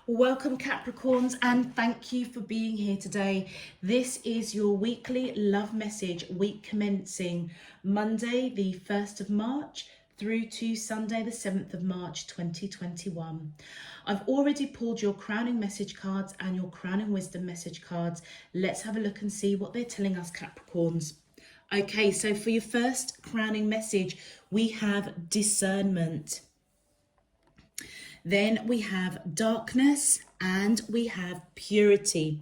Welcome Capricorns, and thank you for being here today. This is your weekly love message, week commencing Monday the 1st of March through to Sunday the 7th of March 2021. I've already pulled your crowning message cards and your crowning wisdom message cards. Let's have a look and see what they're telling us, Capricorns. Okay, so for your first crowning message, we have discernment. Then we have darkness and we have purity.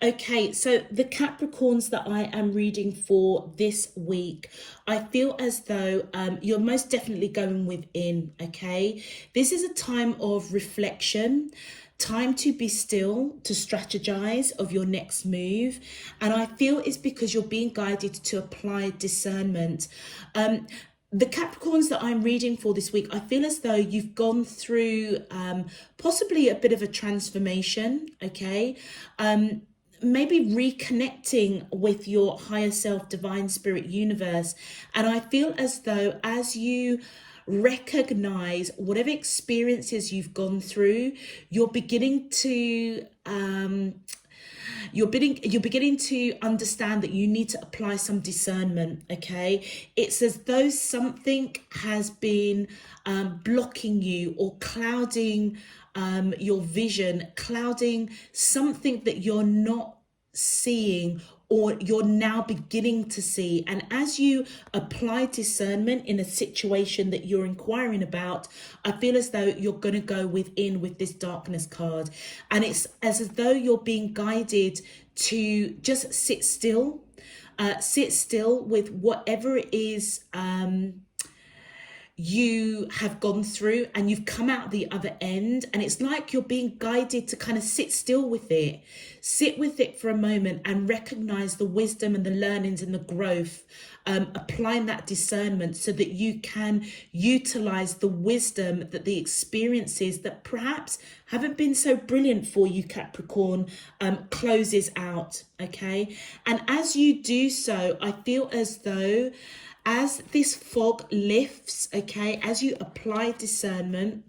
Okay, so the Capricorns that I am reading for this week, I feel as though you're most definitely going within, okay? This is a time of reflection, time to be still, to strategize of your next move. And I feel it's because you're being guided to apply discernment. The Capricorns that I'm reading for this week, I feel as though you've gone through possibly a bit of a transformation, okay? Maybe reconnecting with your higher self, divine spirit, universe. And I feel as though as you recognize whatever experiences you've gone through, you're beginning to you're beginning to understand that you need to apply some discernment. Okay, it's as though something has been blocking you or clouding your vision, clouding something that you're not seeing or you're now beginning to see. And as you apply discernment in a situation that you're inquiring about, I feel as though you're going to go within with this darkness card. And it's as though you're being guided to just sit still with whatever it is you have gone through, and you've come out the other end, and it's like you're being guided to kind of sit with it for a moment and recognize the wisdom and the learnings and the growth, applying that discernment so that you can utilize the wisdom that the experiences that perhaps haven't been so brilliant for you, Capricorn, closes out. Okay, and as you do so, I feel as though as this fog lifts, okay, as you apply discernment,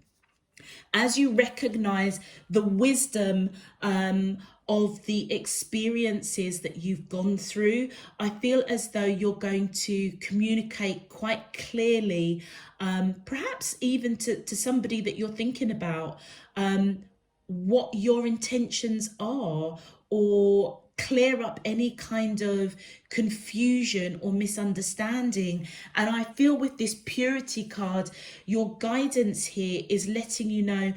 as you recognize the wisdom of the experiences that you've gone through, I feel as though you're going to communicate quite clearly, perhaps even to somebody that you're thinking about, what your intentions are, or clear up any kind of confusion or misunderstanding. And I feel with this purity card, your guidance here is letting you know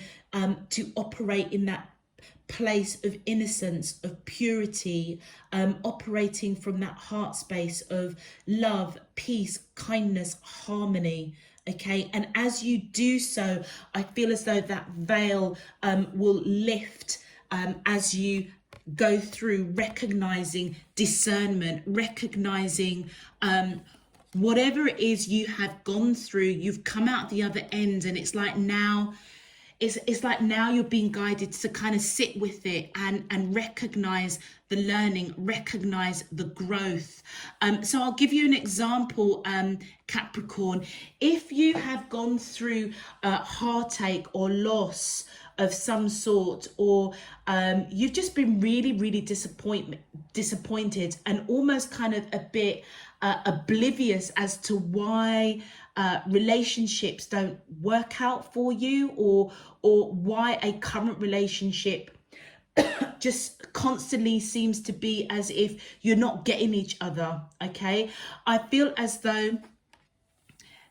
to operate in that place of innocence, of purity, operating from that heart space of love, peace, kindness, harmony. Okay, and as you do so, I feel as though that veil will lift as you go through recognizing discernment, recognizing whatever it is you have gone through, you've come out the other end, and it's like now you're being guided to kind of sit with it and recognize the learning, recognize the growth. So I'll give you an example, Capricorn. If you have gone through heartache or loss of some sort, or you've just been really disappointed and almost kind of a bit oblivious as to why relationships don't work out for you, or why a current relationship just constantly seems to be as if you're not getting each other. Okay, I feel as though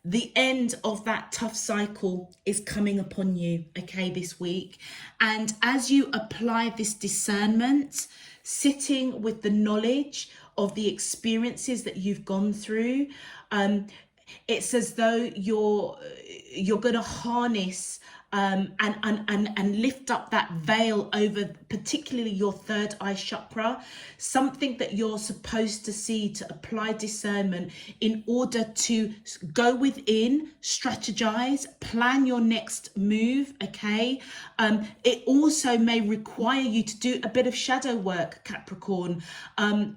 the end of that tough cycle is coming upon you, okay, this week. And as you apply this discernment, sitting with the knowledge of the experiences that you've gone through, it's as though you're going to harness and lift up that veil over particularly your third eye chakra, something that you're supposed to see, to apply discernment in order to go within, strategize, plan your next move. Okay, it also may require you to do a bit of shadow work, Capricorn,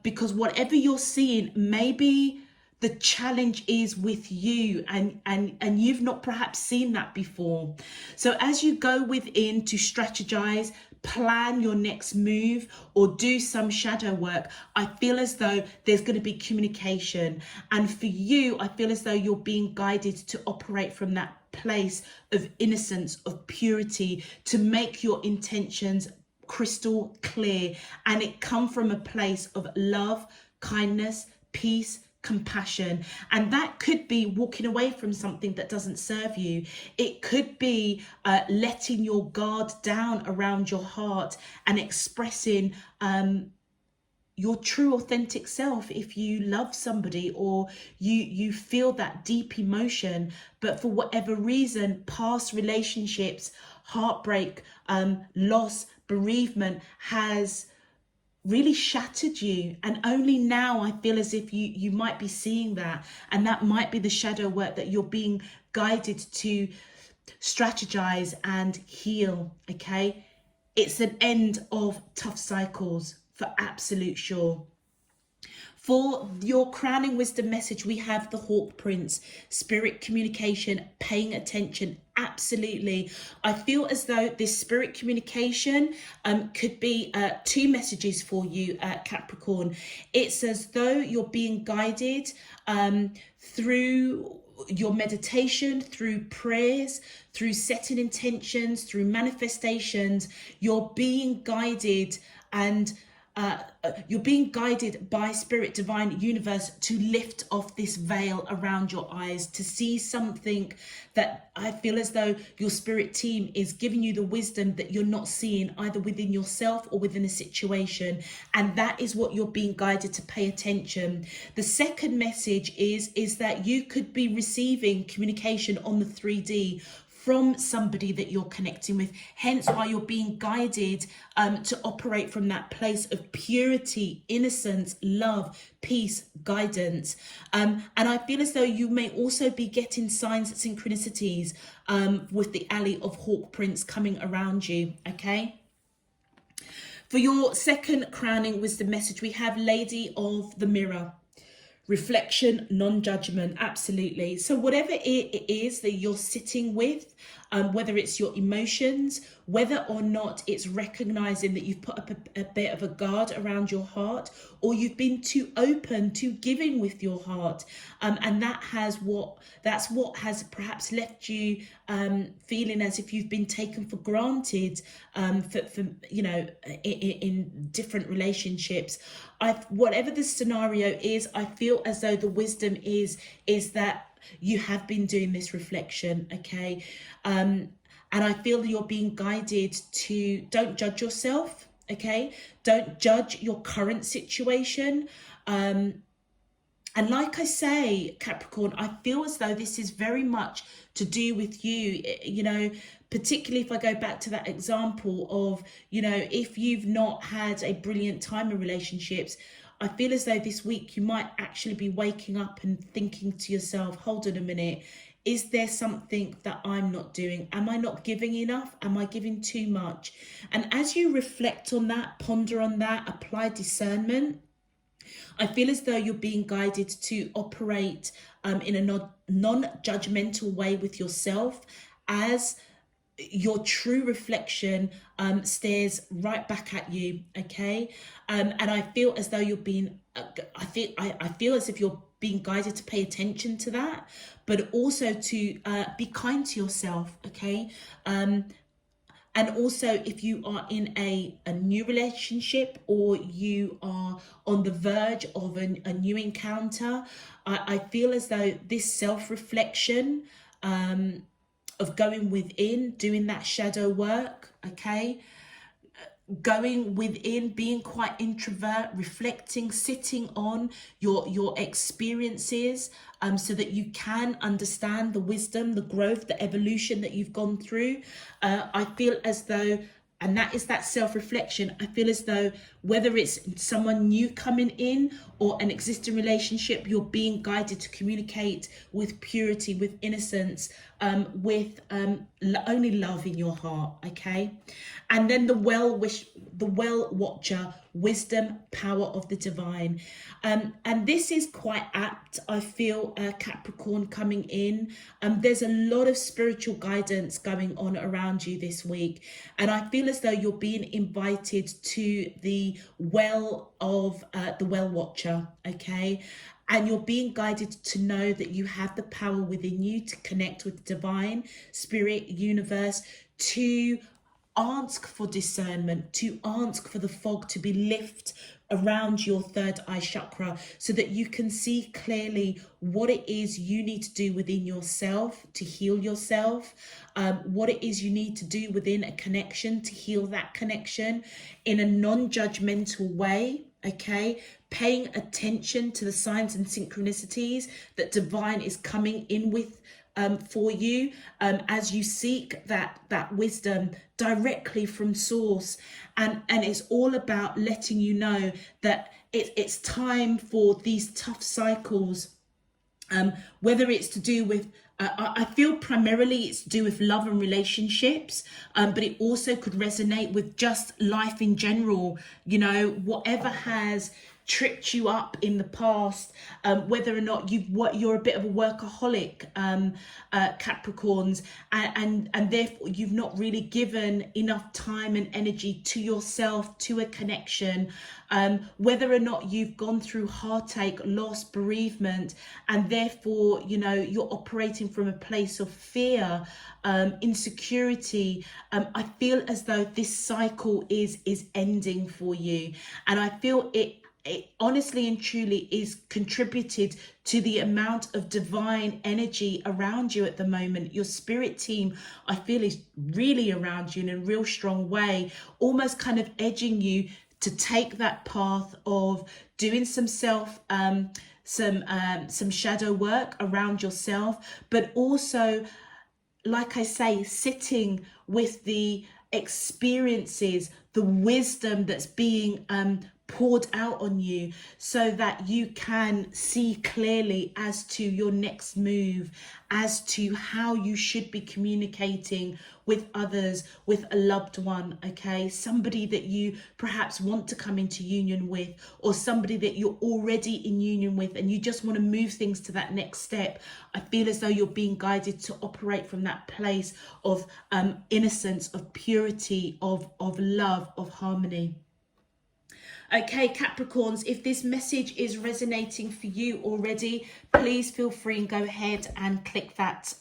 because whatever you're seeing, maybe the challenge is with you, and you've not perhaps seen that before. So as you go within to strategize, plan your next move or do some shadow work, I feel as though there's going to be communication. And for you, I feel as though you're being guided to operate from that place of innocence, of purity, to make your intentions crystal clear, and it come from a place of love, kindness, peace, compassion. And that could be walking away from something that doesn't serve you. It could be letting your guard down around your heart and expressing your true authentic self if you love somebody, or you feel that deep emotion, but for whatever reason, past relationships, heartbreak, loss, bereavement has really shattered you. And only now I feel as if you might be seeing that, and that might be the shadow work that you're being guided to strategize and heal. Okay, it's an end of tough cycles for absolute sure. For your crowning wisdom message, we have the Hawk Prince, spirit communication, paying attention. Absolutely. I feel as though this spirit communication could be two messages for you, Capricorn. It's as though you're being guided through your meditation, through prayers, through setting intentions, through manifestations. You're being guided, and you're being guided by spirit, divine, universe, to lift off this veil around your eyes, to see something that I feel as though your spirit team is giving you the wisdom that you're not seeing either within yourself or within a situation. And that is what you're being guided to pay attention. The second message is that you could be receiving communication on the 3D from somebody that you're connecting with, hence why you're being guided to operate from that place of purity, innocence, love, peace, guidance. And I feel as though you may also be getting signs, synchronicities with the alley of Hawk Prince coming around you, okay? For your second crowning wisdom message, we have Lady of the Mirror. Reflection, non-judgment, absolutely. So whatever it is that you're sitting with, whether it's your emotions, whether or not it's recognizing that you've put up a bit of a guard around your heart, or you've been too open to giving with your heart, and that's what has perhaps left you feeling as if you've been taken for granted for in different relationships. Whatever the scenario is, I feel as though the wisdom is that you have been doing this reflection, okay? And I feel you're being guided to don't judge yourself, okay? Don't judge your current situation. And like I say, Capricorn, I feel as though this is very much to do with you, particularly if I go back to that example of, if you've not had a brilliant time in relationships, I feel as though this week you might actually be waking up and thinking to yourself, hold on a minute, is there something that I'm not doing? Am I not giving enough? Am I giving too much? And as you reflect on that, ponder on that, apply discernment, I feel as though you're being guided to operate in a non-judgmental way with yourself, as your true reflection stares right back at you, okay? And I feel as though you're being, I feel as if you're being guided to pay attention to that, but also to be kind to yourself, okay? And also, if you are in a new relationship, or you are on the verge of a new encounter, I feel as though this self-reflection of going within, doing that shadow work, okay? Going within, being quite introvert, reflecting, sitting on your experiences, so that you can understand the wisdom, the growth, the evolution that you've gone through. I feel as though, and that is that self-reflection, I feel as though whether it's someone new coming in or an existing relationship, you're being guided to communicate with purity, with innocence, with only love in your heart, okay? And then the well watcher wisdom, power of the divine. And this is quite apt, I feel, Capricorn, coming in. There's a lot of spiritual guidance going on around you this week. And I feel as though you're being invited to the well of the well watcher, okay? And you're being guided to know that you have the power within you to connect with divine, spirit, universe, to ask for discernment, to ask for the fog to be lifted around your third eye chakra so that you can see clearly what it is you need to do within yourself to heal yourself, what it is you need to do within a connection to heal that connection in a non-judgmental way, okay? Paying attention to the signs and synchronicities that divine is coming in with for you as you seek that wisdom directly from source. And it's all about letting you know that it's time for these tough cycles, whether it's to do with I feel primarily it's to do with love and relationships, but it also could resonate with just life in general. You know, whatever has tripped you up in the past, whether or not you're a bit of a workaholic, Capricorns, and therefore you've not really given enough time and energy to yourself, to a connection, whether or not you've gone through heartache, loss, bereavement, and therefore, you know, you're operating from a place of fear, insecurity. I feel as though this cycle is ending for you, and I feel it honestly and truly is contributed to the amount of divine energy around you at the moment. Your spirit team, I feel, is really around you in a real strong way, almost kind of edging you to take that path of doing some some shadow work around yourself, but also, like I say, sitting with the experiences, the wisdom that's being poured out on you so that you can see clearly as to your next move, as to how you should be communicating with others, with a loved one, okay? Somebody that you perhaps want to come into union with, or somebody that you're already in union with and you just want to move things to that next step. I feel as though you're being guided to operate from that place of innocence, of purity, of love, of harmony. Okay, Capricorns, if this message is resonating for you already, please feel free and go ahead and click that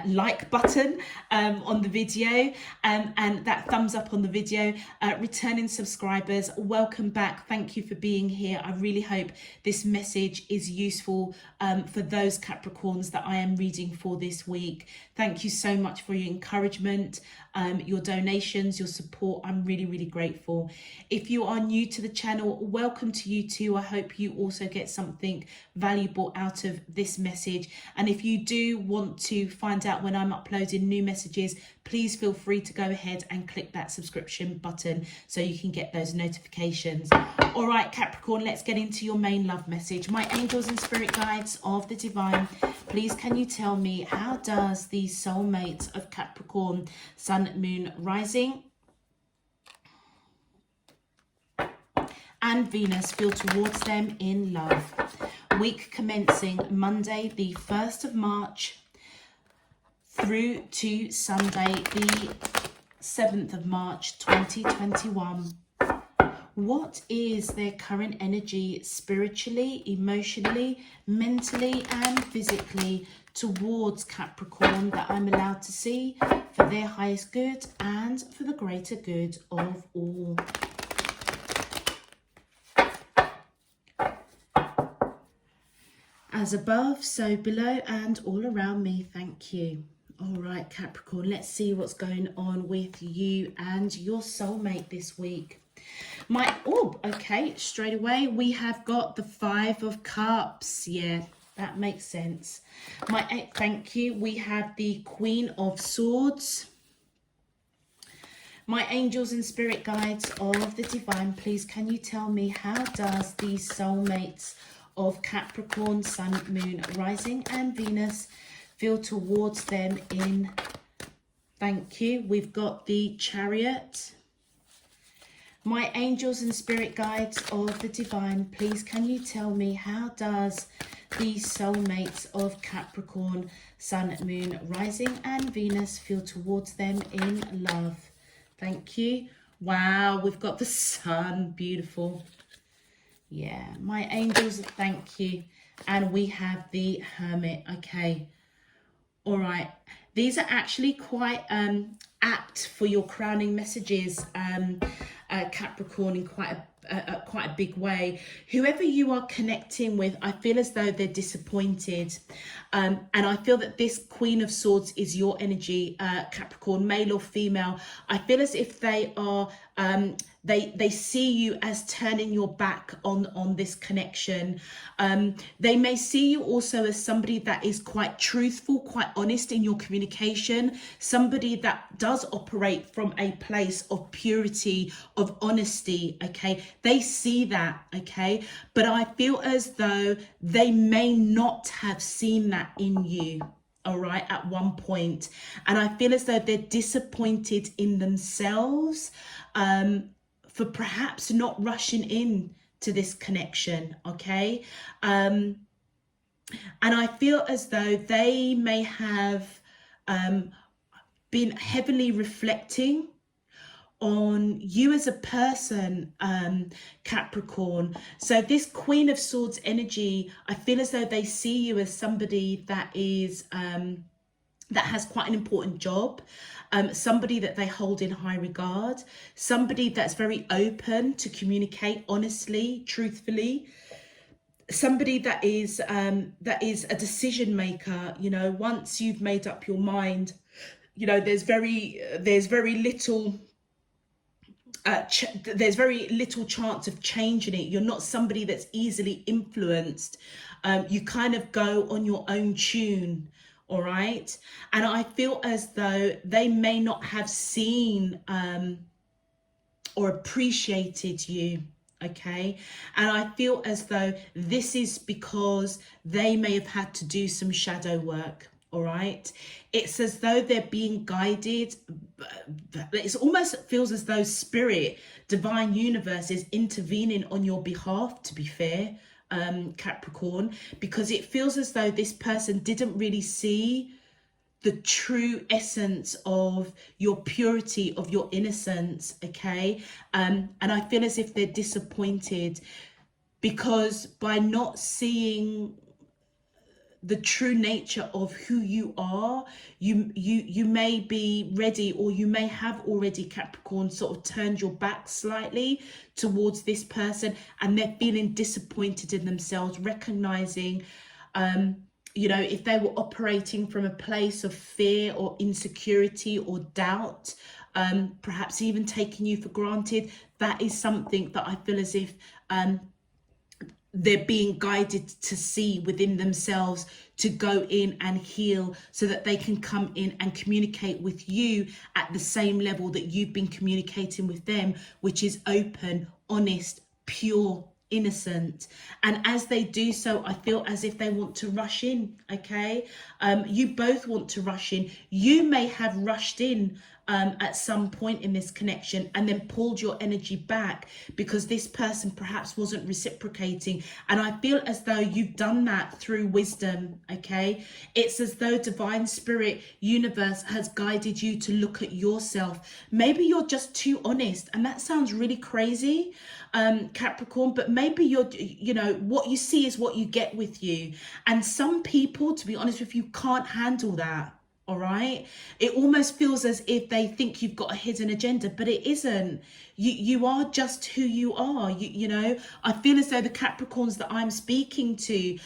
like button on the video, and that thumbs up on the video. Returning subscribers, welcome back. Thank you for being here. I really hope this message is useful for those Capricorns that I am reading for this week. Thank you so much for your encouragement, your donations, your support. I'm really, really grateful. If you are new to the channel, welcome to you too. I hope you also get something valuable out of this message. And if you do want to find out when I'm uploading new messages, please feel free to go ahead and click that subscription button so you can get those notifications. All right, Capricorn, let's get into your main love message. My angels and spirit guides of the divine, please can you tell me, how does the soulmate of Capricorn, Sun, Moon, Rising and Venus feel towards them in love? Week commencing Monday the 1st of March through to Sunday the 7th of March 2021. What is their current energy spiritually, emotionally, mentally and physically towards Capricorn that I'm allowed to see for their highest good and for the greater good of all? As above, so below and all around me, thank you. All right, Capricorn, let's see what's going on with you and your soulmate this week. Okay, straight away, we have got the 5 of Cups. Yeah, that makes sense. Thank you. We have the Queen of Swords. My angels and spirit guides of the divine, please can you tell me, how does the soulmates of Capricorn, Sun, Moon, Rising and Venus feel towards them in Thank you. We've got the Chariot. My angels and spirit guides of the divine, please can you tell me, how does the soulmates of Capricorn, Sun, Moon, Rising and Venus feel towards them in love? Thank you. Wow, we've got the Sun. Beautiful. Yeah, my angels, thank you. And we have the Hermit. Okay. All right. These are actually quite apt for your crowning messages, Capricorn, in quite a big way. Whoever you are connecting with, I feel as though they're disappointed, and I feel that this Queen of Swords is your energy, Capricorn, male or female. I feel as if they are they see you as turning your back on this connection. They may see you also as somebody that is quite truthful, quite honest in your communication, somebody that does operate from a place of purity, of honesty. Okay, they see that. Okay, but I feel as though they may not have seen that in you, all right, at one point. And I feel as though they're disappointed in themselves for perhaps not rushing in to this connection. Okay, and I feel as though they may have been heavily reflecting on you as a person, Capricorn. So this Queen of Swords energy, I feel as though they see you as somebody that is that has quite an important job, somebody that they hold in high regard, somebody that's very open to communicate honestly, truthfully, somebody that is a decision maker. You know, once you've made up your mind, you know, there's very little there's very little chance of changing it. You're not somebody that's easily influenced. You kind of go on your own tune, all right? And I feel as though they may not have seen or appreciated you, okay? And I feel as though this is because they may have had to do some shadow work. All right, it's as though they're being guided. It almost feels as though spirit, divine universe is intervening on your behalf, to be fair, Capricorn, because it feels as though this person didn't really see the true essence of your purity, of your innocence. Okay, and I feel as if they're disappointed because by not seeing the true nature of who you are, you may be ready, or you may have already, Capricorn, sort of turned your back slightly towards this person, and they're feeling disappointed in themselves, recognizing you know, if they were operating from a place of fear or insecurity or doubt, perhaps even taking you for granted, that is something that I feel as if they're being guided to see within themselves, to go in and heal, so that they can come in and communicate with you at the same level that you've been communicating with them, which is open, honest, pure, innocent. And as they do so, I feel as if they want to rush in. Okay, you both want to rush in. You may have rushed in at some point in this connection and then pulled your energy back because this person perhaps wasn't reciprocating. And I feel as though you've done that through wisdom. Okay, it's as though divine spirit universe has guided you to look at yourself. Maybe you're just too honest, and that sounds really crazy, Capricorn, but maybe you know, what you see is what you get with you. And some people, to be honest with you, can't handle that. All right, it almost feels as if they think you've got a hidden agenda, but it isn't. You are just who you are. You know, I feel as though the Capricorns that I'm speaking to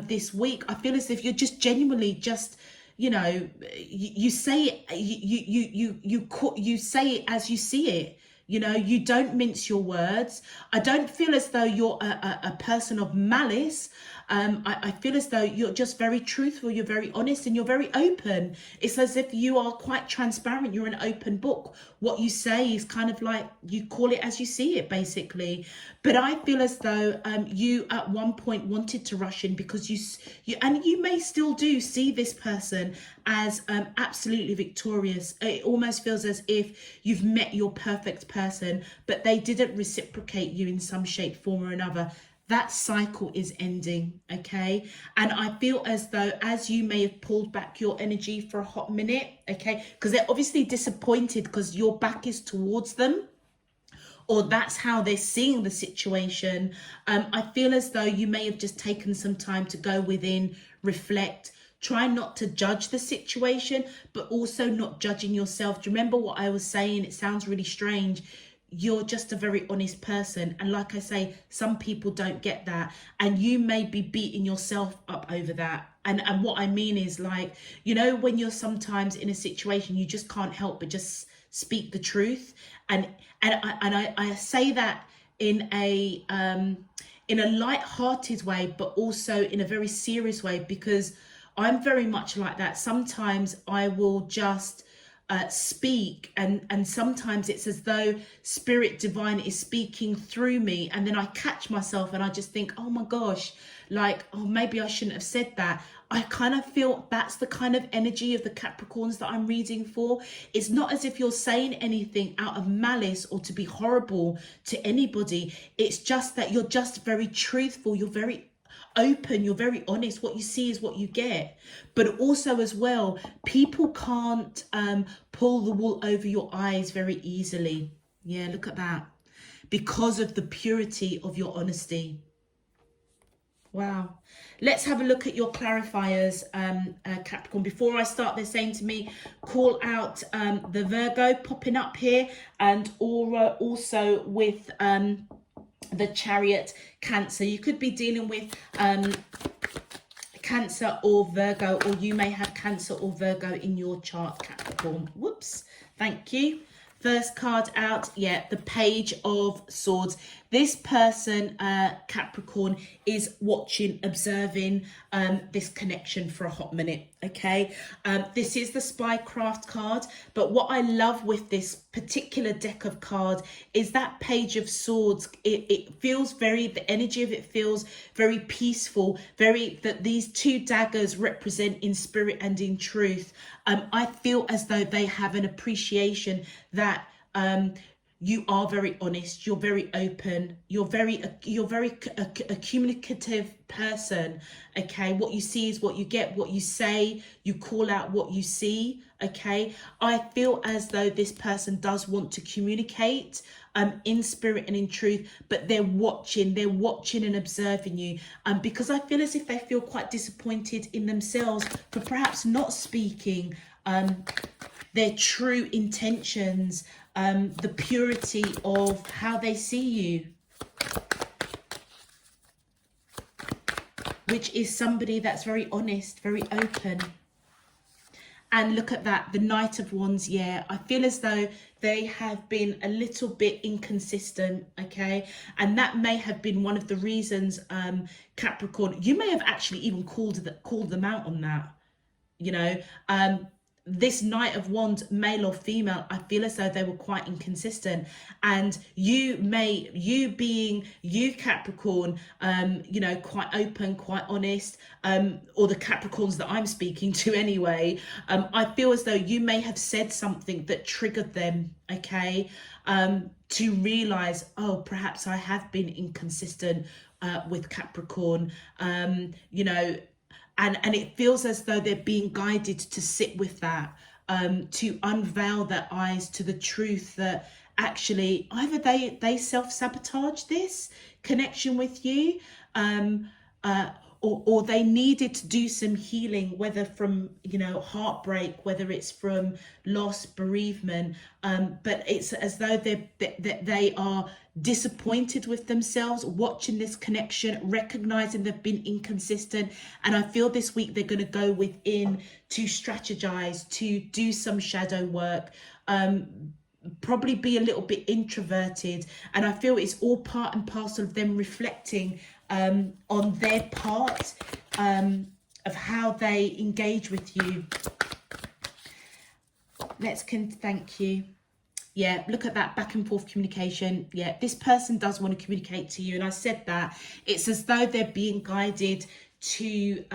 this week, I feel as if you're just genuinely just, you know, you say it, you say it as you see it. You know, you don't mince your words. I don't feel as though you're a person of malice. I feel as though you're just very truthful, you're very honest, and you're very open. It's as if you are quite transparent. You're an open book. What you say is kind of like you call it as you see it, basically. But I feel as though you at one point wanted to rush in because you may still do see this person as absolutely victorious. It almost feels as if you've met your perfect person, but they didn't reciprocate you in some shape, form or another. That cycle is ending, okay? And I feel as though as you may have pulled back your energy for a hot minute, okay? Because they're obviously disappointed because your back is towards them, or that's how they're seeing the situation. I feel as though you may have just taken some time to go within, reflect, try not to judge the situation, but also not judging yourself. Do you remember what I was saying? It sounds really strange. You're just a very honest person. And like I say, some people don't get that. And you may be beating yourself up over that. And what I mean is, like, you know, when you're sometimes in a situation, you just can't help but just speak the truth. And I say that in a light-hearted way, but also in a very serious way, because I'm very much like that. Sometimes I will just speak, and sometimes it's as though Spirit Divine is speaking through me, and then I catch myself and I just think, oh my gosh, like, oh, maybe I shouldn't have said that. I kind of feel that's the kind of energy of the Capricorns that I'm reading for. It's not as if you're saying anything out of malice or to be horrible to anybody. It's just that you're just very truthful. You're very open, you're very honest. What you see is what you get. But also as well, people can't pull the wool over your eyes very easily. Yeah, look at that. Because of the purity of your honesty. Wow. Let's have a look at your clarifiers, Capricorn. Before I start, they're saying to me, call out the Virgo popping up here, and Aura also with the Chariot, Cancer. You could be dealing with Cancer or Virgo, or you may have Cancer or Virgo in your chart, Capricorn. Whoops. Thank you. First card out, yeah, the Page of Swords. This person, Capricorn, is watching, observing this connection for a hot minute, okay? This is the Spycraft card, but what I love with this particular deck of cards is that Page of Swords. It feels very, the energy of it feels very peaceful, very, that these two daggers represent in spirit and in truth. I feel as though they have an appreciation that you are very honest, you're very open, you're very a communicative person, okay? What you see is what you get, what you say, you call out what you see, okay? I feel as though this person does want to communicate in spirit and in truth, but they're watching and observing you, because I feel as if they feel quite disappointed in themselves for perhaps not speaking their true intentions, the purity of how they see you, which is somebody that's very honest, very open. And look at that, the Knight of Wands. Yeah, I feel as though they have been a little bit inconsistent, okay? And that may have been one of the reasons, Capricorn, you may have actually even called them out on that, you know? This Knight of Wands, male or female, I feel as though they were quite inconsistent. And you being you, Capricorn, you know, quite open, quite honest, or the Capricorns that I'm speaking to anyway, I feel as though you may have said something that triggered them, okay, to realize, oh, perhaps I have been inconsistent with Capricorn, you know. And it feels as though they're being guided to sit with that, to unveil their eyes to the truth that actually either they self-sabotage this connection with you, or they needed to do some healing, whether from, you know, heartbreak, whether it's from loss, bereavement, but it's as though they are disappointed with themselves, watching this connection, recognizing they've been inconsistent. And I feel this week they're going to go within to strategize, to do some shadow work, probably be a little bit introverted. And I feel it's all part and parcel of them reflecting on their part, of how they engage with you. Thank you. Yeah, look at that back and forth communication. Yeah, this person does want to communicate to you. And I said that it's as though they're being guided to,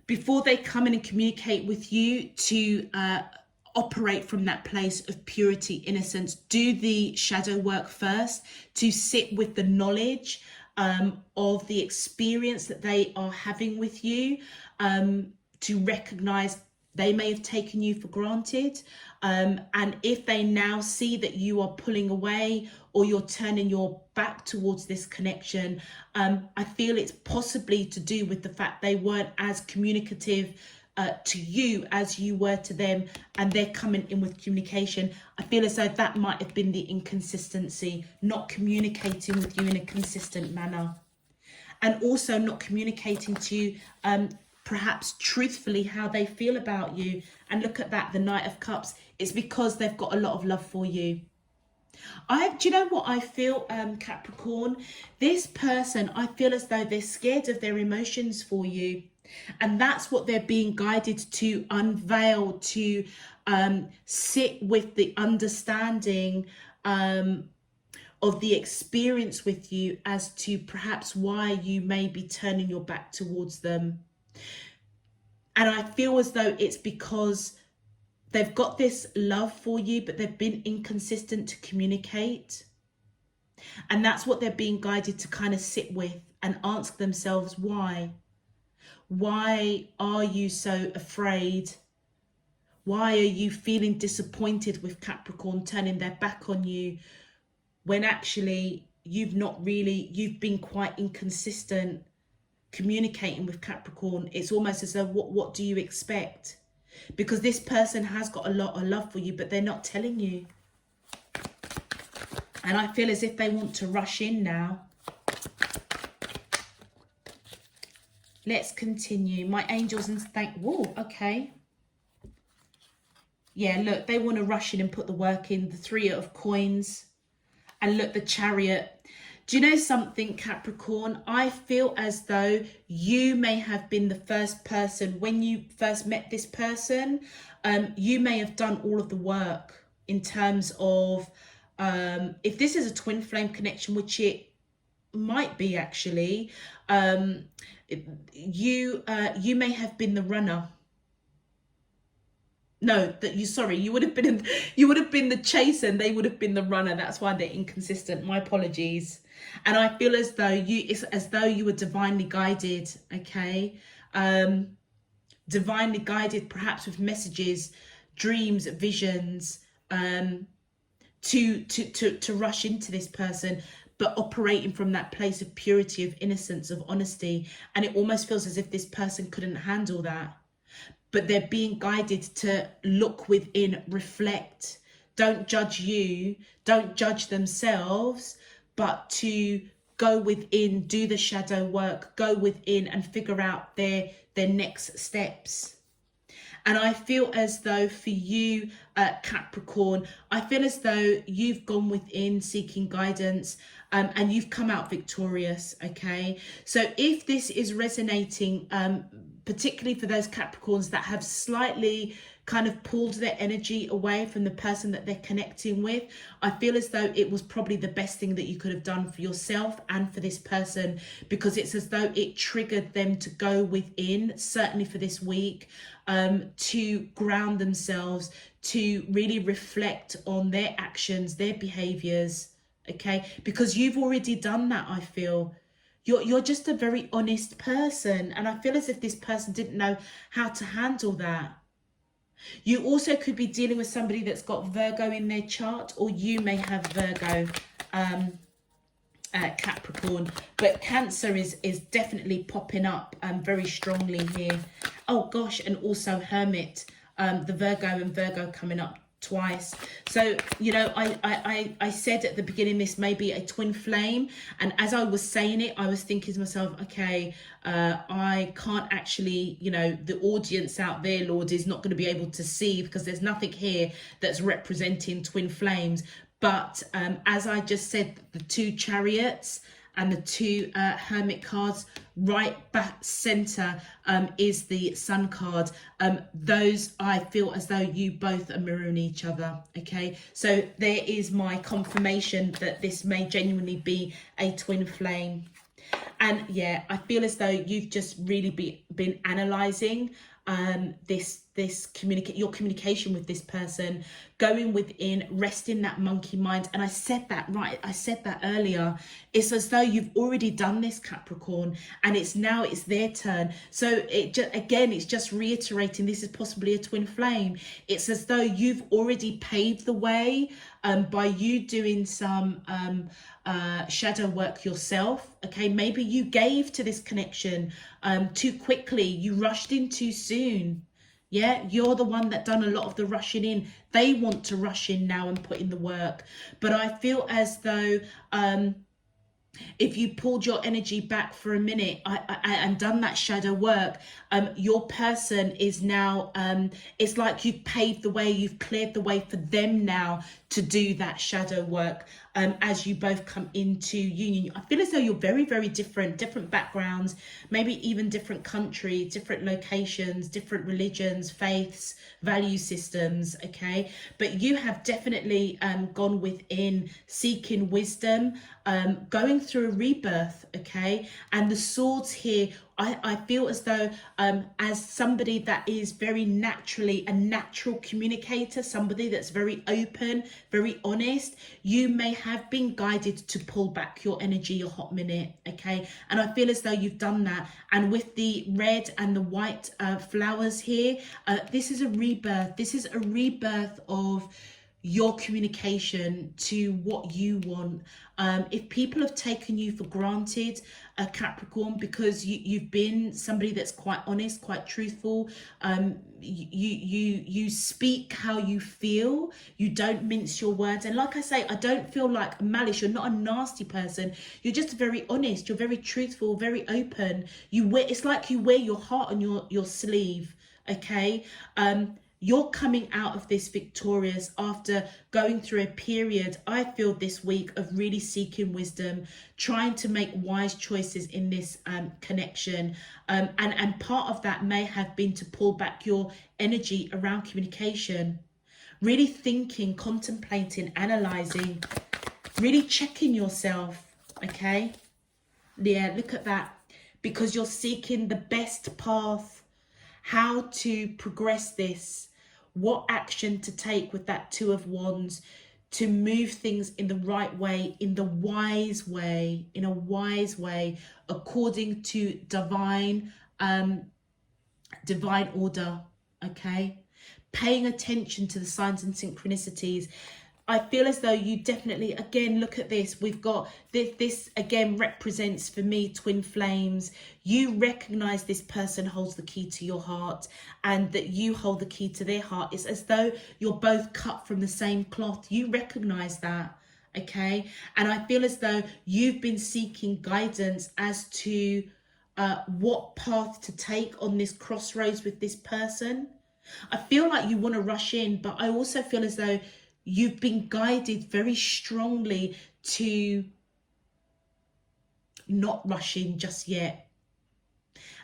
before they come in and communicate with you, to operate from that place of purity, innocence. Do the shadow work first, to sit with the knowledge of the experience that they are having with you, to recognize they may have taken you for granted. And if they now see that you are pulling away or you're turning your back towards this connection, I feel it's possibly to do with the fact they weren't as communicative to you as you were to them, and they're coming in with communication. I feel as though that might have been the inconsistency, not communicating with you in a consistent manner, and also not communicating to you perhaps truthfully how they feel about you. And look at that, the Knight of Cups. It's because they've got a lot of love for you. Do you know what I feel, Capricorn? This person, I feel as though they're scared of their emotions for you. And that's what they're being guided to unveil, to sit with the understanding of the experience with you as to perhaps why you may be turning your back towards them. And I feel as though it's because they've got this love for you, but they've been inconsistent to communicate. And that's what they're being guided to kind of sit with and ask themselves, why? Why are you so afraid? Why are you feeling disappointed with Capricorn turning their back on you when actually you've been quite inconsistent communicating with Capricorn? It's almost as though, what do you expect? Because this person has got a lot of love for you, but they're not telling you. And I feel as if they want to rush in now. Let's continue. My angels and whoa, okay. Yeah, look, they want to rush in and put the work in. The Three of Coins. And look, the Chariot. Do you know something, Capricorn? I feel as though you may have been the first person, when you first met this person, you may have done all of the work in terms of, if this is a twin flame connection, which it might be actually, you may have been the runner. No, you would have been the chaser and they would have been the runner. That's why they're inconsistent. My apologies. And I feel as though it's as though you were divinely guided, okay? Divinely guided, perhaps with messages, dreams, visions, to rush into this person, but operating from that place of purity, of innocence, of honesty. And it almost feels as if this person couldn't handle that. But they're being guided to look within, reflect. Don't judge you, don't judge themselves, but to go within, do the shadow work, go within and figure out their next steps. And I feel as though for you, Capricorn, I feel as though you've gone within seeking guidance, and you've come out victorious, okay? So if this is resonating, particularly for those Capricorns that have slightly kind of pulled their energy away from the person that they're connecting with, I feel as though it was probably the best thing that you could have done for yourself and for this person, because it's as though it triggered them to go within, certainly for this week, to ground themselves, to really reflect on their actions, their behaviors, okay? Because you've already done that, I feel. You're just a very honest person, and I feel as if this person didn't know how to handle that. You also could be dealing with somebody that's got Virgo in their chart, or you may have Virgo, Capricorn, but Cancer is definitely popping up very strongly here. Oh gosh, and also Hermit, the Virgo and Virgo coming up twice. So, you know, I said at the beginning this may be a twin flame, and as I was saying it, I was thinking to myself, okay, I can't actually, you know, the audience out there, Lord, is not going to be able to see because there's nothing here that's representing twin flames. But as I just said, the two chariots, and the two Hermit cards. Right back center is the Sun card. Those, I feel as though you both are mirroring each other. Okay, so there is my confirmation that this may genuinely be a twin flame. And yeah, I feel as though you've just really been analyzing your communication with this person, going within, resting that monkey mind. And I said that earlier. It's as though you've already done this, Capricorn, and it's their turn. So it's just reiterating, this is possibly a twin flame. It's as though you've already paved the way by you doing some shadow work yourself. Okay, maybe you gave to this connection too quickly, you rushed in too soon. Yeah, you're the one that done a lot of the rushing in. They want to rush in now and put in the work. But I feel as though if you pulled your energy back for a minute and done that shadow work, your person is now, it's like you've paved the way, you've cleared the way for them now to do that shadow work as you both come into union. I feel as though you're very different backgrounds, maybe even different countries, different locations, different religions, faiths, value systems, okay? But you have definitely gone within, seeking wisdom, going through a rebirth, okay? And the swords here, I feel as though as somebody that is very naturally a natural communicator, somebody that's very open, very honest, you may have been guided to pull back your energy, your hot minute, okay? And I feel as though you've done that. And with the red and the white flowers here, this is a rebirth. This is a rebirth of your communication to what you want. If people have taken you for granted, Capricorn, because you've been somebody that's quite honest, quite truthful, you speak how you feel, you don't mince your words. And like I say, I don't feel like malice. You're not a nasty person. You're just very honest. You're very truthful, very open. It's like you wear your heart on your sleeve, okay? You're coming out of this victorious after going through a period, I feel, this week of really seeking wisdom, trying to make wise choices in this connection. And part of that may have been to pull back your energy around communication, really thinking, contemplating, analysing, really checking yourself, okay? Yeah, look at that. Because you're seeking the best path, how to progress this, what action to take with that Two of Wands to move things in the right way, in a wise way, according to divine order, okay? Paying attention to the signs and synchronicities. I feel as though you definitely, again, look at this. We've got this again represents for me twin flames. You recognize this person holds the key to your heart and that you hold the key to their heart. It's as though you're both cut from the same cloth. You recognize that, okay? And I feel as though you've been seeking guidance as to what path to take on this crossroads with this person. I feel like you want to rush in, but I also feel as though you've been guided very strongly to not rush in just yet.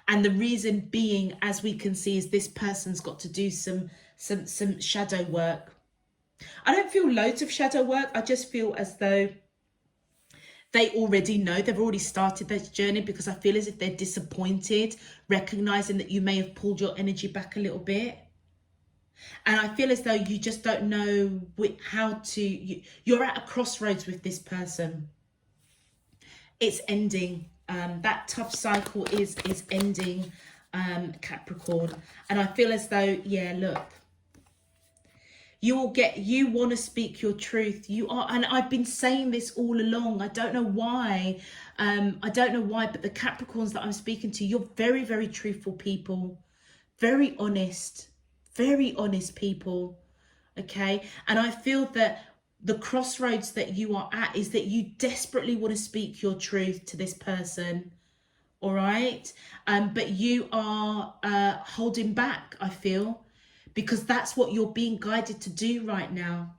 And the reason being, as we can see, is this person's got to do some shadow work. I don't feel loads of shadow work. I just feel as though they already know, they've already started their journey, because I feel as if they're disappointed, recognizing that you may have pulled your energy back a little bit. And I feel as though you just don't know how to, you're at a crossroads with this person. It's ending. That tough cycle is ending, Capricorn. And I feel as though, yeah, look, you want to speak your truth. You are, and I've been saying this all along. I don't know why. But the Capricorns that I'm speaking to, you're very, very truthful people. Very honest people, okay? And I feel that the crossroads that you are at is that you desperately want to speak your truth to this person, all right? But you are holding back, I feel, because that's what you're being guided to do right now.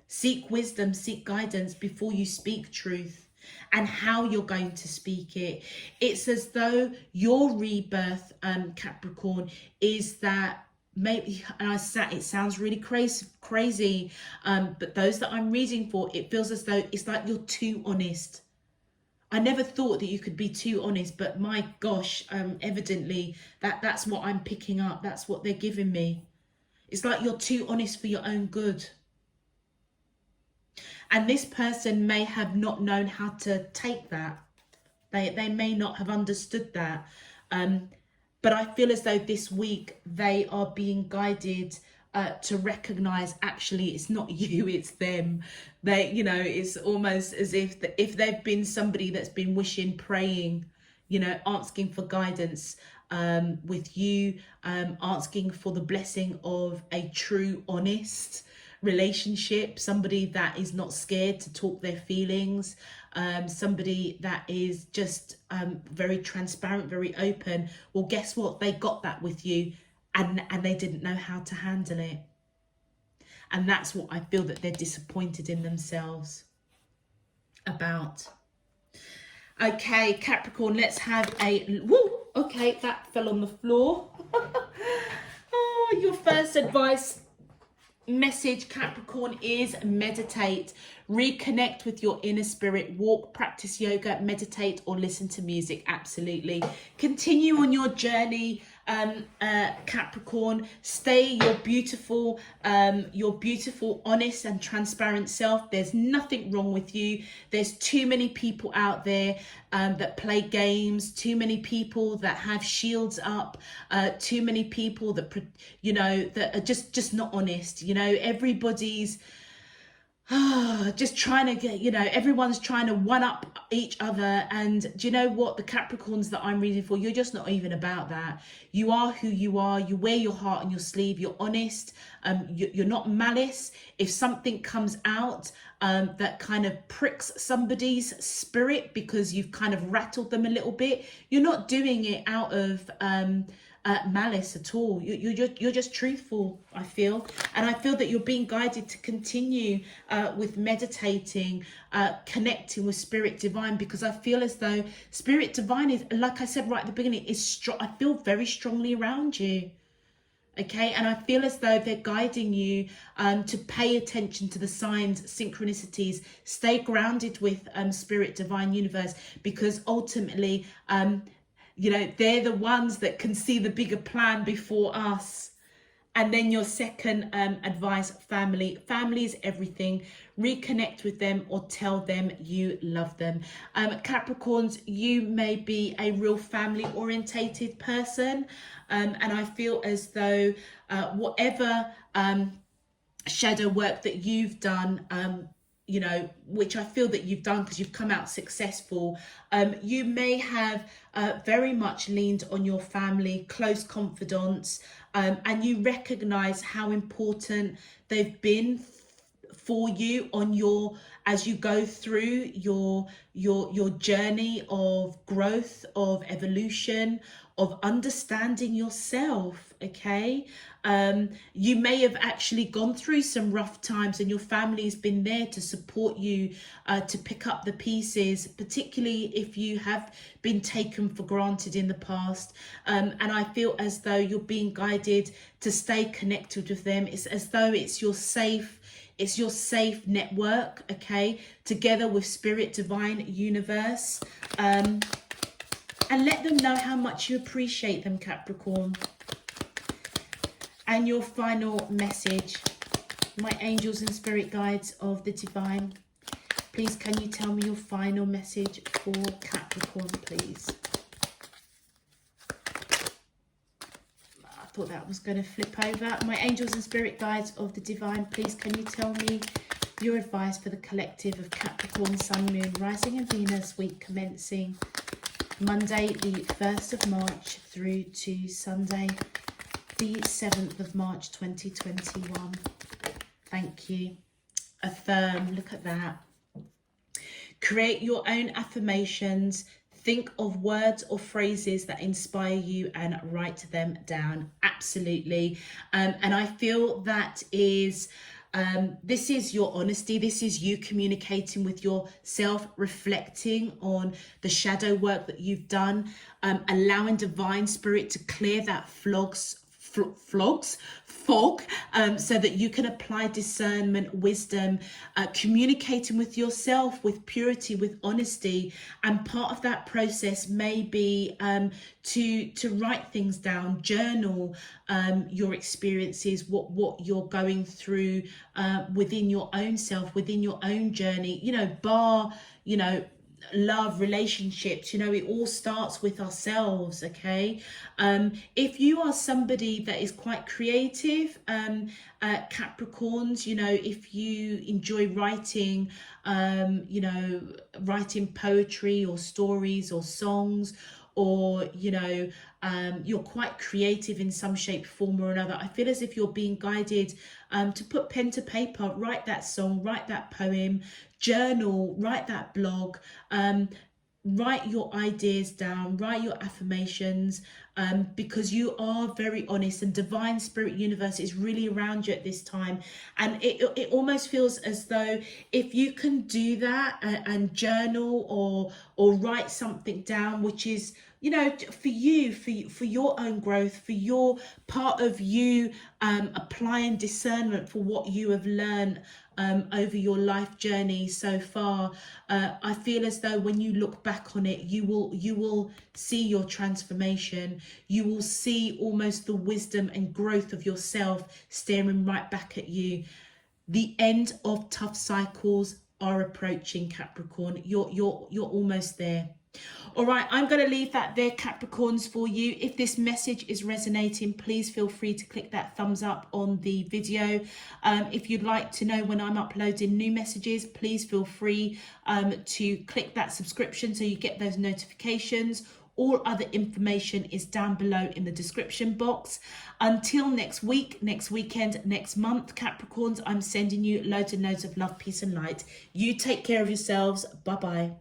Seek wisdom, seek guidance before you speak truth. and how you're going to speak it. It's as though your rebirth, Capricorn, is that maybe, and it sounds really crazy, but those that I'm reading for, it feels as though it's like you're too honest. I never thought that you could be too honest, but my gosh, evidently that's what I'm picking up. That's what they're giving me. It's like you're too honest for your own good. And this person may have not known how to take that. They may not have understood that. But I feel as though this week they are being guided to recognize, actually, it's not you, it's them. They, you know, it's almost as if they've been somebody that's been wishing, praying, you know, asking for guidance with you, asking for the blessing of a true, honest relationship, somebody that is not scared to talk their feelings, somebody that is just very transparent, very open. Well, guess what? They got that with you, and they didn't know how to handle it. And that's what I feel that they're disappointed in themselves about. Okay, Capricorn, let's have a... Woo! Okay, that fell on the floor. Oh, your first advice message, Capricorn, is meditate. Reconnect with your inner spirit. Walk, practice yoga, meditate, or listen to music. Absolutely. Continue on your journey, Capricorn. Stay your beautiful, honest and transparent self. There's nothing wrong with you. There's too many people out there that play games, too many people that have shields up, too many people that, you know, that are just not honest. You know, everybody's just trying to get, you know, everyone's trying to one up each other. And do you know what? The Capricorns that I'm reading for, you're just not even about that. You are who you are. You wear your heart on your sleeve. You're honest. You're not malice. If something comes out that kind of pricks somebody's spirit because you've kind of rattled them a little bit, you're not doing it out of malice at all. You're just truthful, I feel. And I feel that you're being guided to continue with meditating, connecting with Spirit Divine, because I feel as though Spirit Divine is, like I said right at the beginning, is strong. I feel very strongly around you. Okay, and I feel as though they're guiding you to pay attention to the signs, synchronicities, stay grounded with Spirit Divine Universe, because ultimately, you know, they're the ones that can see the bigger plan before us. And then your second advice, family. Family is everything. Reconnect with them or tell them you love them. Capricorns, you may be a real family orientated person. And I feel as though whatever shadow work that you've done, you know, which I feel that you've done because you've come out successful, you may have very much leaned on your family, close confidants, and you recognize how important they've been for you on your, as you go through your journey of growth, of evolution, of understanding yourself. Okay, you may have actually gone through some rough times, and your family has been there to support you, to pick up the pieces, particularly if you have been taken for granted in the past. And I feel as though you're being guided to stay connected with them. It's as though it's your safe network, okay, together with Spirit Divine Universe. And let them know how much you appreciate them, Capricorn. And your final message, my angels and spirit guides of the divine, please can you tell me your final message for Capricorn, please? I thought that was going to flip over. My angels and spirit guides of the divine, please can you tell me your advice for the collective of Capricorn, Sun, Moon, Rising and Venus, week commencing Monday the 1st of March through to Sunday the 7th of March 2021. Thank you. Affirm, look at that. Create your own affirmations. Think of words or phrases that inspire you and write them down. Absolutely. And I feel that is This is your honesty. This is you communicating with yourself, reflecting on the shadow work that you've done, allowing divine spirit to clear that fog, so that you can apply discernment, wisdom, communicating with yourself with purity, with honesty. And part of that process may be to write things down, journal your experiences, what you're going through within your own self, within your own journey, love, relationships, it all starts with ourselves. Okay. If you are somebody that is quite creative, Capricorns, if you enjoy writing, writing poetry or stories or songs, or you're quite creative in some shape, form or another, I feel as if you're being guided to put pen to paper, write that song, write that poem, journal, write that blog, write your ideas down, write your affirmations, because you are very honest, and divine spirit universe is really around you at this time. And it almost feels as though if you can do that and journal or write something down, which is for you, for your own growth, for your part of you applying discernment for what you have learned over your life journey so far, I feel as though when you look back on it, you will see your transformation. You will see almost the wisdom and growth of yourself staring right back at you. The end of tough cycles are approaching, Capricorn. You're almost there. All right, I'm going to leave that there, Capricorns, for you. If this message is resonating, please feel free to click that thumbs up on the video. If you'd like to know when I'm uploading new messages, please feel free to click that subscription so you get those notifications. All other information is down below in the description box. Until next week, next weekend, next month, Capricorns, I'm sending you loads and loads of love, peace and light. You take care of yourselves. Bye-bye.